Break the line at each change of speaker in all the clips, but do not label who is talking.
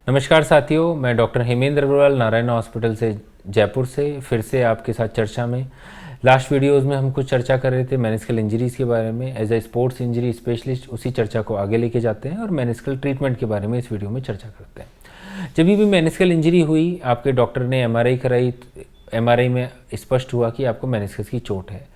नमस्कार साथियों, मैं डॉक्टर हेमेंद्र अग्रवाल नारायण हॉस्पिटल से जयपुर से फिर से आपके साथ चर्चा में। लास्ट वीडियोस में हम कुछ चर्चा कर रहे थे मेनिस्कल इंजरीज़ के बारे में। As a sports injury specialist उसी चर्चा को आगे लेके जाते हैं और मेनिस्कल ट्रीटमेंट के बारे में इस वीडियो में चर्चा करते हैं। जब भी मेनिस्कल इंजरी हुई, आपके डॉक्टर ने एमआरआई कराई, एमआरआई में स्पष्ट हुआ कि आपको मेनिस्कस की चोट है।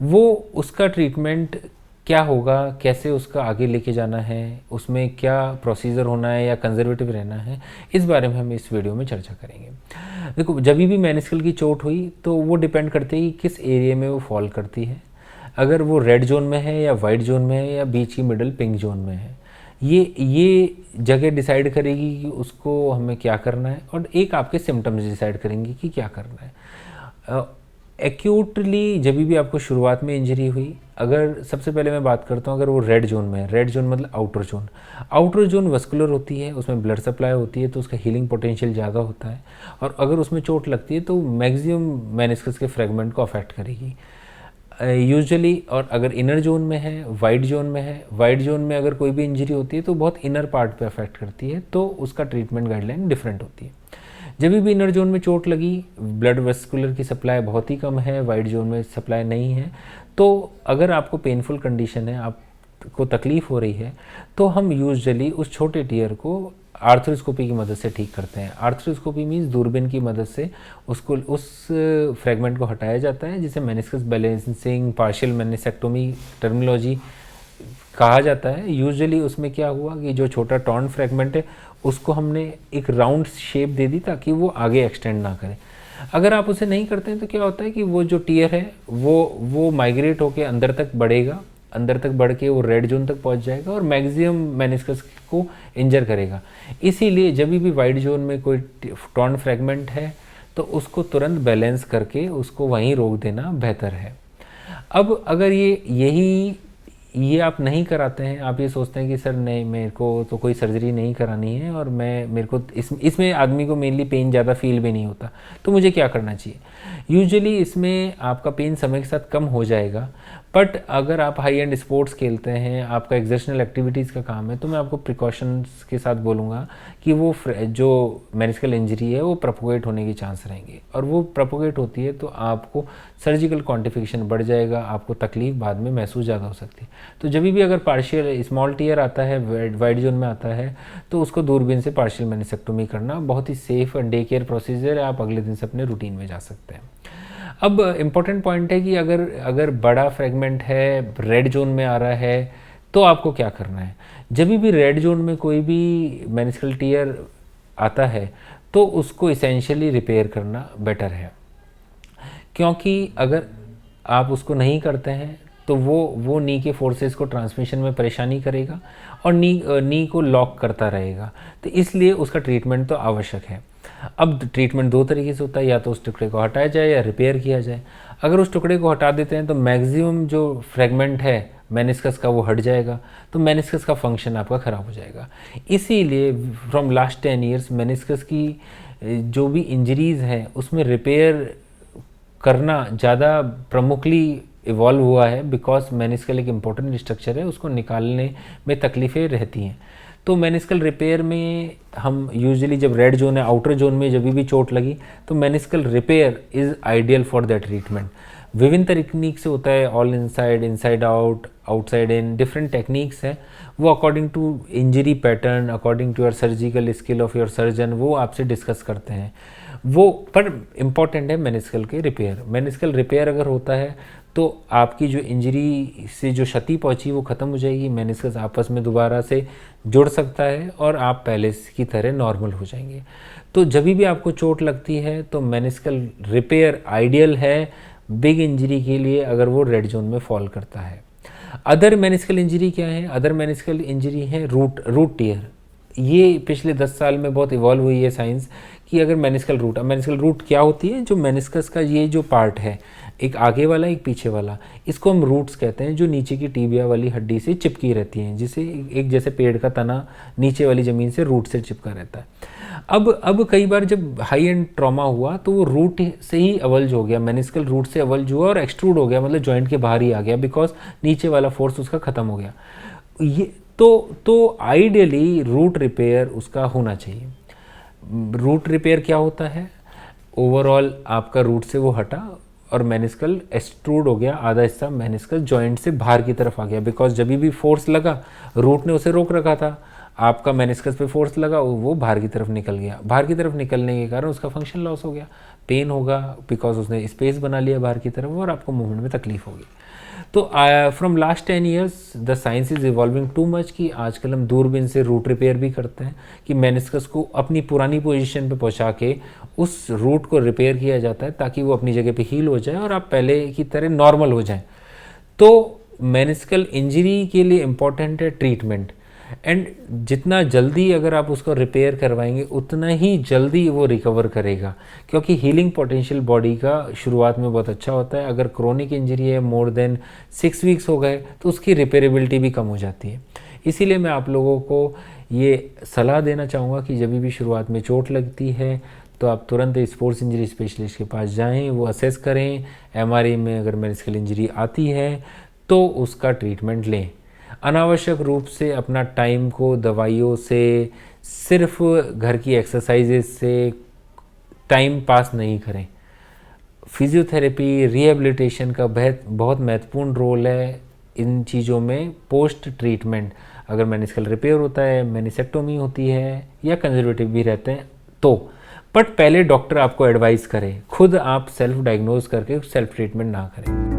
वो उसका ट्रीटमेंट क्या होगा, कैसे उसका आगे लेके जाना है, उसमें क्या प्रोसीजर होना है या कंजर्वेटिव रहना है, इस बारे में हम इस वीडियो में चर्चा करेंगे। देखो, जब भी मेनिस्कल की चोट हुई तो वो डिपेंड करती है कि किस एरिया में वो फॉल करती है। अगर वो रेड जोन में है या वाइट जोन में है या बीच की मिडल पिंक जोन में है, ये जगह डिसाइड करेगी कि उसको हमें क्या करना है, और एक आपके सिम्टम्स डिसाइड करेंगे कि क्या करना है। एक्यूटली जब भी आपको शुरुआत में इंजरी हुई, अगर सबसे पहले मैं बात करता हूँ, अगर वो रेड जोन में है, रेड जोन मतलब आउटर जोन वस्कुलर होती है, उसमें ब्लड सप्लाई होती है तो उसका हीलिंग पोटेंशियल ज़्यादा होता है, और अगर उसमें चोट लगती है तो मैक्सिमम मेनिस्कस के फ्रेगमेंट को अफेक्ट करेगी यूजुअली। और अगर इनर जोन में है, वाइट जोन में है, वाइट जोन में अगर कोई भी इंजरी होती है तो बहुत इनर पार्ट पे अफेक्ट करती है, तो उसका ट्रीटमेंट गाइडलाइन डिफरेंट होती है। जब भी इनर जोन में चोट लगी, ब्लड वेस्कुलर की सप्लाई बहुत ही कम है, वाइट जोन में सप्लाई नहीं है, तो अगर आपको पेनफुल कंडीशन है, आपको तकलीफ़ हो रही है, तो हम यूजुअली उस छोटे टीयर को आर्थ्रोस्कोपी की मदद से ठीक करते हैं। आर्थ्रोस्कोपी मीन्स दूरबीन की मदद से उसको उस फ्रेगमेंट को हटाया जाता है, जिसे मेनिस्कस बैलेंसिंग पार्शियल मेनिसेक्टोमी टर्मिनोलॉजी कहा जाता है। यूजुअली उसमें क्या हुआ कि जो छोटा टॉर्न फ्रेगमेंट है उसको हमने एक राउंड शेप दे दी ताकि वो आगे एक्सटेंड ना करे। अगर आप उसे नहीं करते हैं तो क्या होता है कि वो जो टीयर है वो माइग्रेट होकर अंदर तक बढ़ेगा, अंदर तक बढ़ के वो रेड जोन तक पहुंच जाएगा और मैक्सिमम मेनिस्कस को इंजर करेगा। इसीलिए जब भी वाइट जोन में कोई टॉर्न फ्रेगमेंट है तो उसको तुरंत बैलेंस करके उसको वहीं रोक देना बेहतर है। अब अगर ये आप नहीं कराते हैं, आप ये सोचते हैं कि सर नहीं, मेरे को तो कोई सर्जरी नहीं करानी है और मेरे को इसमें आदमी को मेनली पेन ज़्यादा फील भी नहीं होता, तो मुझे क्या करना चाहिए। यूजुअली इसमें आपका पेन समय के साथ कम हो जाएगा, बट अगर आप हाई एंड स्पोर्ट्स खेलते हैं, आपका एक्सर्शनल एक्टिविटीज़ का काम है, तो मैं आपको प्रिकॉशंस के साथ बोलूँगा कि वो जो मेनिस्कल इंजरी है वो प्रोपोगेट होने के चांस रहेंगे, और वो प्रोपोगेट होती है तो आपको सर्जिकल क्वांटिफिकेशन बढ़ जाएगा, आपको तकलीफ बाद में महसूस ज़्यादा हो सकती है। तो जब भी अगर पार्शियल स्मॉल टीयर आता है, वाइट जोन में आता है, तो उसको दूरबीन से पार्शियल मेनिसेक्टोमी करना बहुत ही safe and day care procedure है। आप अगले दिन से अपने रूटीन में जा सकते हैं। अब इम्पॉर्टेंट पॉइंट है कि अगर बड़ा फ्रेगमेंट है, रेड जोन में आ रहा है, तो आपको क्या करना है। जब भी रेड जोन में कोई भी मेनिस्कल टीयर आता है तो उसको इसेंशियली रिपेयर करना बेटर है, क्योंकि अगर आप उसको नहीं करते हैं तो वो नी के फोर्सेस को ट्रांसमिशन में परेशानी करेगा और नी को लॉक करता रहेगा, तो इसलिए उसका ट्रीटमेंट तो आवश्यक है। अब ट्रीटमेंट दो तरीके से होता है, या तो उस टुकड़े को हटाया जाए या रिपेयर किया जाए। अगर उस टुकड़े को हटा देते हैं तो मैक्सिमम जो फ्रेगमेंट है मेनिस्कस का वो हट जाएगा, तो मेनिस्कस का फंक्शन आपका ख़राब हो जाएगा। इसीलिए फ्रॉम लास्ट 10 ईयर्स मेनिस्कस की जो भी इंजरीज़ हैं उसमें रिपेयर करना ज़्यादा प्रमुखली इवॉल्व हुआ है, बिकॉज मेनिस्कल एक इम्पोर्टेंट स्ट्रक्चर है, उसको निकालने में तकलीफ़ें रहती हैं। तो मेनिस्कल रिपेयर में हम यूजुअली जब रेड जोन है, आउटर जोन में जब भी चोट लगी, तो meniscal repair is ideal for that treatment. विभिन्न तकनीक से होता है, all inside out, outside in, different techniques हैं। वो according to injury pattern, according to your surgical skill of your surgeon, वो आपसे डिस्कस करते हैं वो। पर इम्पॉर्टेंट है मेनिस्कल के रिपेयर। मेनिस्कल रिपेयर अगर होता है तो आपकी जो इंजरी से जो क्षति पहुंची वो ख़त्म हो जाएगी, मेनिस्कस आपस में दोबारा से जुड़ सकता है और आप पहले की तरह नॉर्मल हो जाएंगे। तो जब भी आपको चोट लगती है तो मेनिस्कल रिपेयर आइडियल है बिग इंजरी के लिए, अगर वो रेड जोन में फॉल करता है। अदर मेनिस्कल इंजरी क्या है? अदर मेनिस्कल इंजरी है रूट टीयर। ये पिछले 10 साल में बहुत इवॉल्व हुई है साइंस कि अगर मेनिस्कल रूट क्या होती है, जो मेनिस्कस का ये जो पार्ट है, एक आगे वाला एक पीछे वाला, इसको हम रूट्स कहते हैं, जो नीचे की टीबिया वाली हड्डी से चिपकी रहती हैं, जिसे एक जैसे पेड़ का तना नीचे वाली ज़मीन से रूट से चिपका रहता है। अब कई बार जब हाई एंड ट्रॉमा हुआ तो वो रूट से ही अवल्ज हो गया, मेनिस्कल रूट से अवल्ज हुआ और एक्सट्रूड हो गया, मतलब जॉइंट के बाहर ही आ गया, बिकॉज नीचे वाला फोर्स उसका ख़त्म हो गया। ये तो आइडियली रूट रिपेयर उसका होना चाहिए। रूट रिपेयर क्या होता है, ओवरऑल आपका रूट से वो हटा और मेनिस्कल एक्सट्रूड हो गया, आधा हिस्सा मेनिस्कल जॉइंट से बाहर की तरफ आ गया, बिकॉज जब भी फोर्स लगा रूट ने उसे रोक रखा था, आपका मेनिस्कस पे फोर्स लगा वो बाहर की तरफ निकल गया, बाहर की तरफ निकलने के कारण उसका फंक्शन लॉस हो गया, पेन होगा बिकॉज उसने स्पेस बना लिया बाहर की तरफ और आपको मूवमेंट में तकलीफ होगी। तो from last 10 years the science is evolving too much कि आजकल हम दूरबीन से रूट रिपेयर भी करते हैं कि मेनिस्कस को अपनी पुरानी पोजीशन पे पहुंचा के उस रूट को रिपेयर किया जाता है ताकि वो अपनी जगह पे हील हो जाए और आप पहले की तरह नॉर्मल हो जाएं। तो मेनिस्कल इंजरी के लिए इम्पॉर्टेंट है ट्रीटमेंट, एंड जितना जल्दी अगर आप उसको रिपेयर करवाएंगे उतना ही जल्दी वो रिकवर करेगा, क्योंकि हीलिंग पोटेंशियल बॉडी का शुरुआत में बहुत अच्छा होता है। अगर क्रोनिक इंजरी है मोर देन 6 वीक्स हो गए तो उसकी रिपेयरेबिलिटी भी कम हो जाती है। इसीलिए मैं आप लोगों को ये सलाह देना चाहूँगा कि जब भी शुरुआत में चोट लगती है तो आप तुरंत स्पोर्ट्स इंजरी स्पेशलिस्ट के पास जाएं, वो असेस करें, एमआरआई में अगर मेनिस्कल इंजरी आती है तो उसका ट्रीटमेंट लें। अनावश्यक रूप से अपना टाइम को दवाइयों से, सिर्फ घर की एक्सरसाइजेज से टाइम पास नहीं करें। फिजियोथेरेपी, रिहेबिलिटेशन का बहुत महत्वपूर्ण रोल है इन चीज़ों में पोस्ट ट्रीटमेंट। अगर मेनिस्कल रिपेयर होता है, मेनिसेक्टोमी होती है या कंजर्वेटिव भी रहते हैं तो, बट पहले डॉक्टर आपको एडवाइस करे, खुद आप सेल्फ डायग्नोज करके सेल्फ ट्रीटमेंट ना करें।